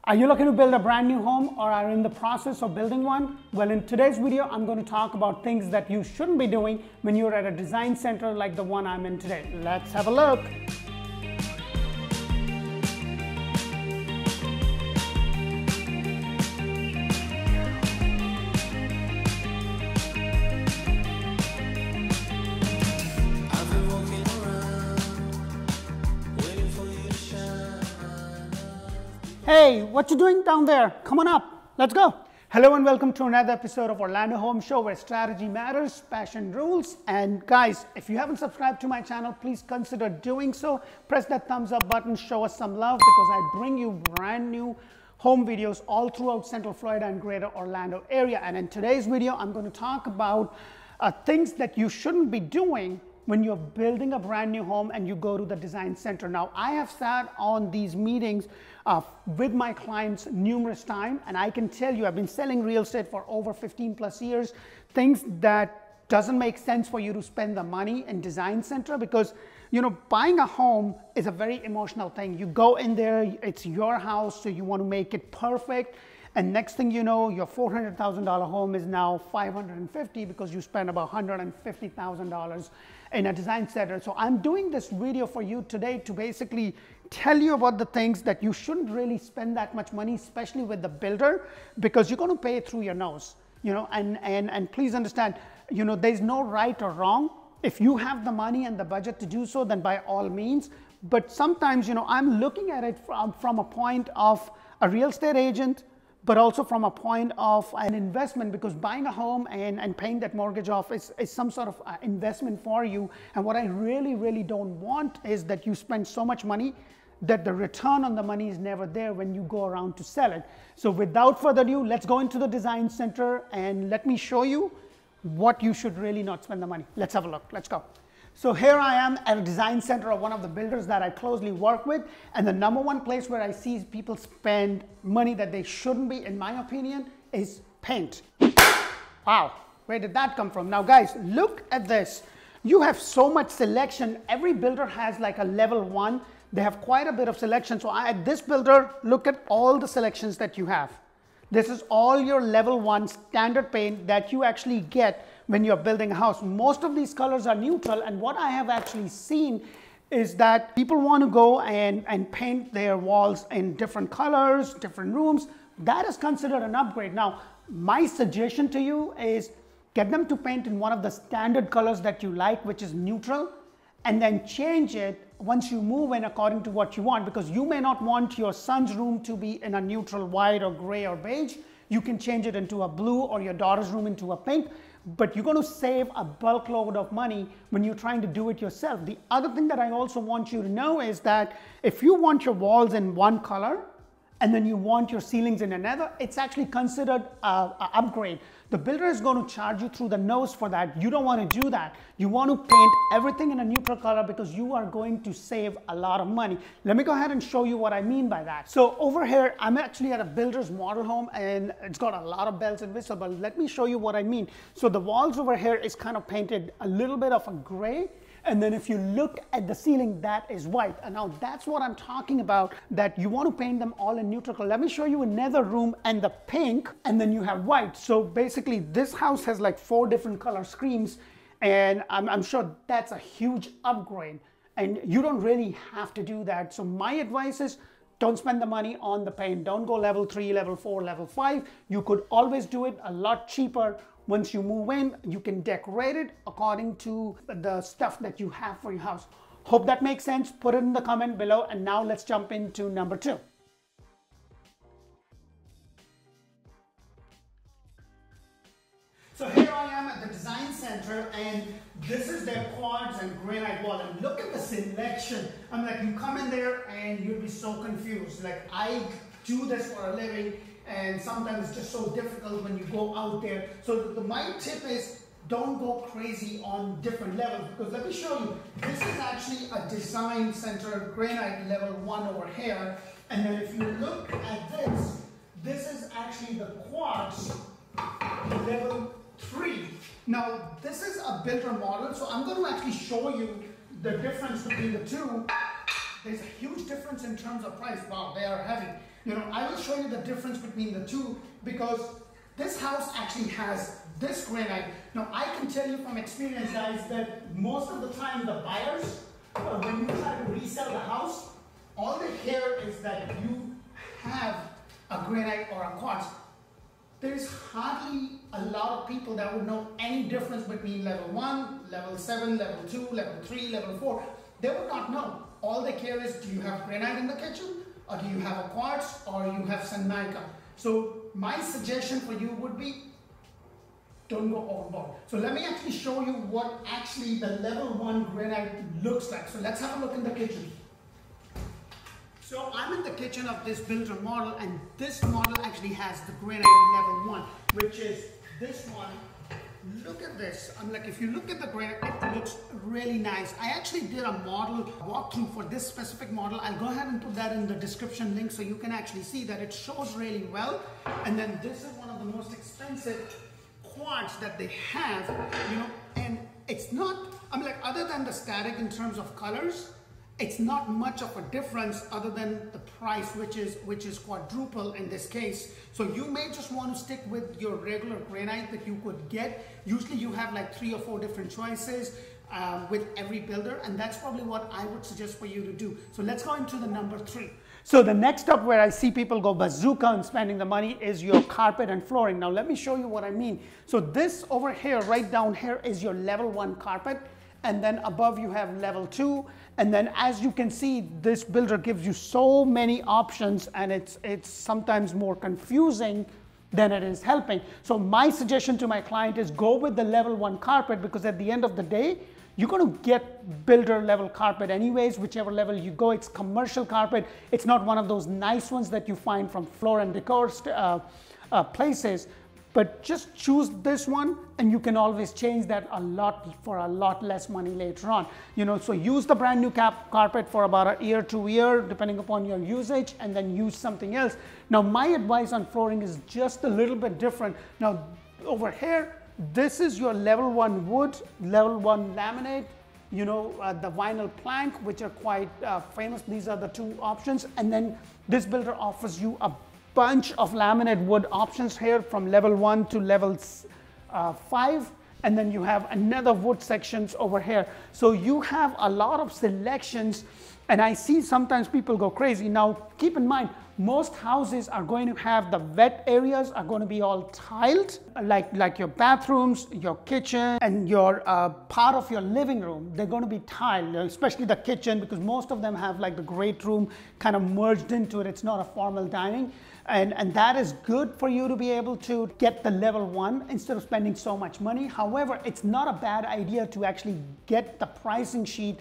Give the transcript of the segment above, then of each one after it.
Are you looking to build a brand new home or are in the process of building one? Well, in today's video, I'm going to talk about things that you shouldn't be doing when you're at a design center like the one I'm in today. Let's have a look. Hey, what you doing down there? Come on up, let's go. Hello and welcome to another episode of Orlandohomeshow, where strategy matters, passion rules. And guys, if you haven't subscribed to my channel, please consider doing so. Press that thumbs up button, show us some love, because I bring you brand new home videos all throughout Central Florida and Greater Orlando area. And in today's video, I'm going to talk about things that you shouldn't be doing when you're building a brand new home and you go to the design center. Now, I have sat on these meetings with my clients numerous times, and I can tell you, I've been selling real estate for over 15 plus years, things that doesn't make sense for you to spend the money in design center, because you know, buying a home is a very emotional thing. You go in there, it's your house, so you want to make it perfect. And next thing you know, your $400,000 home is now $550,000 because you spent about $150,000 in a design center. So I'm doing this video for you today to basically tell you about the things that you shouldn't really spend that much money, especially with the builder, because you're going to pay it through your nose. You know, and please understand, you know, there's no right or wrong. If you have the money and the budget to do so, then by all means. But sometimes, you know, I'm looking at it from a point of a real estate agent, but also from a point of an investment, because buying a home and paying that mortgage off is some sort of investment for you. And what I really don't want is that you spend so much money that the return on the money is never there when you go around to sell it. So without further ado, let's go into the design center and let me show you what you should really not spend the money. Let's have a look, let's go. So here I am at a design center of one of the builders that I closely work with, and the number one place where I see people spend money that they shouldn't be, in my opinion, is paint. Wow, where did that come from? Now guys, look at this. You have so much selection. Every builder has like a level 1. They have quite a bit of selection. So at this builder, look at all the selections that you have. This is all your level 1 standard paint that you actually get when you're building a house. Most of these colors are neutral, and what I have actually seen is that people want to go and paint their walls in different colors, different rooms. That is considered an upgrade. Now, my suggestion to you is get them to paint in one of the standard colors that you like, which is neutral, and then change it once you move in according to what you want, because you may not want your son's room to be in a neutral white or gray or beige. You can change it into a blue, or your daughter's room into a pink, but you're going to save a bulk load of money when you're trying to do it yourself. The other thing that I also want you to know is that if you want your walls in one color and then you want your ceilings in another, it's actually considered an upgrade. The builder is going to charge you through the nose for that. You don't want to do that. You want to paint everything in a neutral color because you are going to save a lot of money. Let me go ahead and show you what I mean by that. So over here, I'm actually at a builder's model home, and it's got a lot of bells and whistles, but let me show you what I mean. So the walls over here is kind of painted a little bit of a gray. And then if you look at the ceiling, that is white. And now that's what I'm talking about, that you want to paint them all in neutral color. Let me show you another room and the pink, and then you have white. So basically this house has like 4 different color schemes, and I'm sure that's a huge upgrade. And you don't really have to do that. So my advice is, don't spend the money on the paint. Don't go level 3, level 4, level 5. You could always do it a lot cheaper. Once you move in, you can decorate it according to the stuff that you have for your house. Hope that makes sense. Put it in the comment below. And now let's jump into number 2. So here I am at the design center, and this is their quartz and granite wall. And look at the selection. I'm like, you come in there and you'll be so confused. Like, I do this for a living, and sometimes it's just so difficult when you go out there. So my tip is, don't go crazy on different levels, because let me show you. This is actually a design center granite level 1 over here. And then if you look at this, this is actually the quartz level 3. Now this is a builder model, so I'm going to actually show you the difference between the two. There's a huge difference in terms of price. Wow, they are heavy. I will show you the difference between the two, because this house actually has this granite. Now, I can tell you from experience, guys, that most of the time the buyers, when you try to resell the house, all they care is that you have a granite or a quartz. There's hardly a lot of people that would know any difference between level 1, level 7, level 2, level 3, level 4. They would not know. All they care is, do you have granite in the kitchen, or do you have a quartz, or you have some mica? So my suggestion for you would be, don't go overboard. So let me actually show you what actually the level 1 granite looks like. So let's have a look in the kitchen. So I'm in the kitchen of this builder model, and this model actually has the granite level 1, which is this one. Look at this. I'm like, if you look at the granite, it looks really nice. I actually did a model walkthrough for this specific model. I'll go ahead and put that in the description link so you can actually see that it shows really well. And then this is one of the most expensive quartz that they have, and it's not, other than the static in terms of colors, it's not much of a difference other than the price, which is quadruple in this case. So you may just want to stick with your regular granite that you could get. Usually you have like 3 or 4 different choices with every builder, and that's probably what I would suggest for you to do. So let's go into the number 3. So the next up where I see people go bazooka and spending the money is your carpet and flooring. Now let me show you what I mean. So this over here, right down here, is your level 1 carpet. And then above you have level 2. And then as you can see, this builder gives you so many options, and it's sometimes more confusing than it is helping. So my suggestion to my client is go with the level 1 carpet, because at the end of the day, you're going to get builder level carpet anyways, whichever level you go. It's commercial carpet. It's not one of those nice ones that you find from floor and decor places. But just choose this one, and you can always change that for a lot less money later on. So use the brand new carpet for about a year, 2 years, depending upon your usage, and then use something else. Now, my advice on flooring is just a little bit different. Now, over here, this is your level 1 wood, level 1 laminate, the vinyl plank, which are quite famous. These are the 2 options. And then this builder offers you a bunch of laminate wood options here from level 1 to level 5, and then you have another wood sections over here. So you have a lot of selections, and I see sometimes people go crazy. Now keep in mind, most houses are going to have the wet areas are going to be all tiled, like your bathrooms, your kitchen, and your part of your living room. They're going to be tiled, especially the kitchen, because most of them have like the great room kind of merged into it. It's not a formal dining. And that is good for you to be able to get the level 1 instead of spending so much money. However, it's not a bad idea to actually get the pricing sheet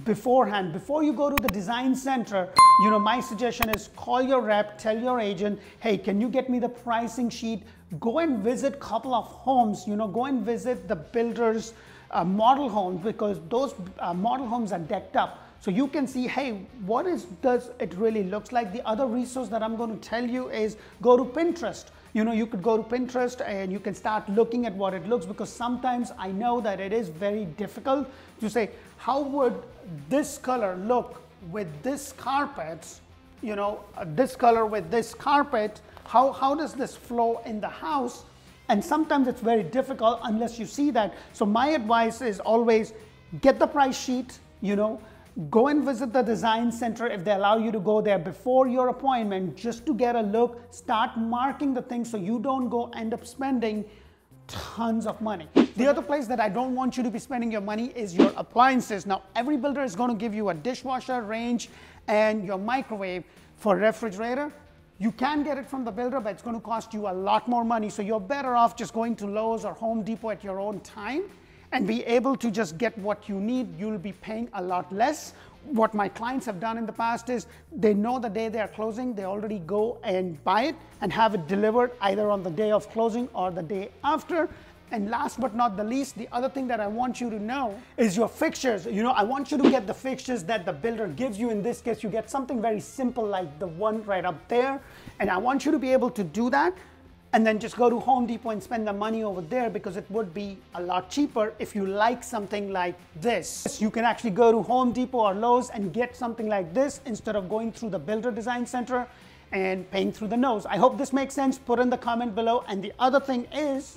beforehand. Before you go to the design center, my suggestion is call your rep, tell your agent, hey, can you get me the pricing sheet? Go and visit a couple of homes, go and visit the builders' model homes, because those model homes are decked up. So you can see, hey, does it really looks like? The other resource that I'm going to tell you is go to Pinterest. You could go to Pinterest and you can start looking at what it looks, because sometimes I know that it is very difficult to say, how would this color look with this carpet? This color with this carpet, how does this flow in the house? And sometimes it's very difficult unless you see that. So my advice is always get the price sheet, go and visit the design center if they allow you to go there before your appointment, just to get a look. Start marking the things so you don't go end up spending tons of money. The other place that I don't want you to be spending your money is your appliances. Now, every builder is going to give you a dishwasher, range, and your microwave. For refrigerator, you can get it from the builder, but it's going to cost you a lot more money. So you're better off just going to Lowe's or Home Depot at your own time and be able to just get what you need. You'll be paying a lot less. What my clients have done in the past is they know the day they are closing, they already go and buy it and have it delivered either on the day of closing or the day after. And last but not the least, the other thing that I want you to know is your fixtures. I want you to get the fixtures that the builder gives you. In this case, you get something very simple like the one right up there. And I want you to be able to do that and then just go to Home Depot and spend the money over there, because it would be a lot cheaper if you like something like this. You can actually go to Home Depot or Lowe's and get something like this instead of going through the builder design center and paying through the nose. I hope this makes sense. Put in the comment below. And the other thing is,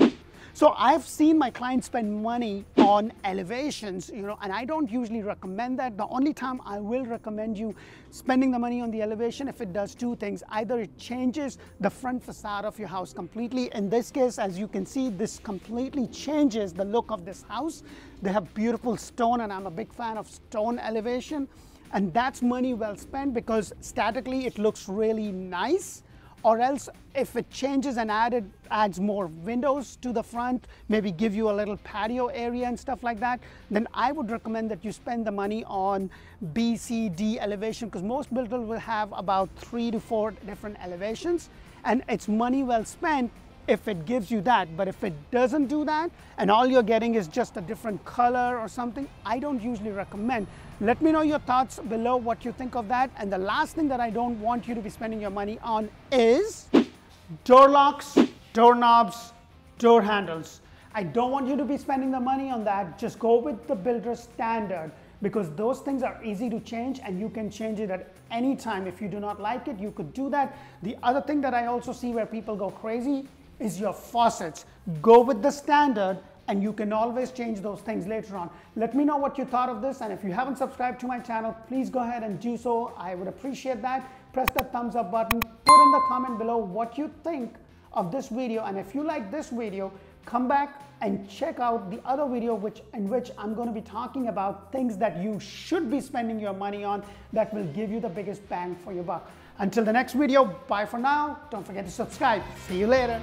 so I've seen my clients spend money on elevations, and I don't usually recommend that. The only time I will recommend you spending the money on the elevation if it does two things. Either it changes the front facade of your house completely. In this case, as you can see, this completely changes the look of this house. They have beautiful stone, and I'm a big fan of stone elevation. And that's money well spent because statically it looks really nice. Or else if it changes and adds more windows to the front, maybe give you a little patio area and stuff like that, then I would recommend that you spend the money on B, C, D elevation, because most builders will have about 3 to 4 different elevations, and it's money well spent if it gives you that. But if it doesn't do that and all you're getting is just a different color or something, I don't usually recommend. Let me know your thoughts below, what you think of that. And the last thing that I don't want you to be spending your money on is door locks, doorknobs, door handles. I don't want you to be spending the money on that. Just go with the builder standard, because those things are easy to change and you can change it at any time. If you do not like it, you could do that. The other thing that I also see where people go crazy is your faucets. Go with the standard and you can always change those things later on. Let me know what you thought of this, and if you haven't subscribed to my channel, please go ahead and do so. I would appreciate that. Press the thumbs up button. Put in the comment below what you think of this video, and if you like this video, come back and check out the other video in which I'm going to be talking about things that you should be spending your money on that will give you the biggest bang for your buck. Until the next video, bye for now. Don't forget to subscribe. See you later.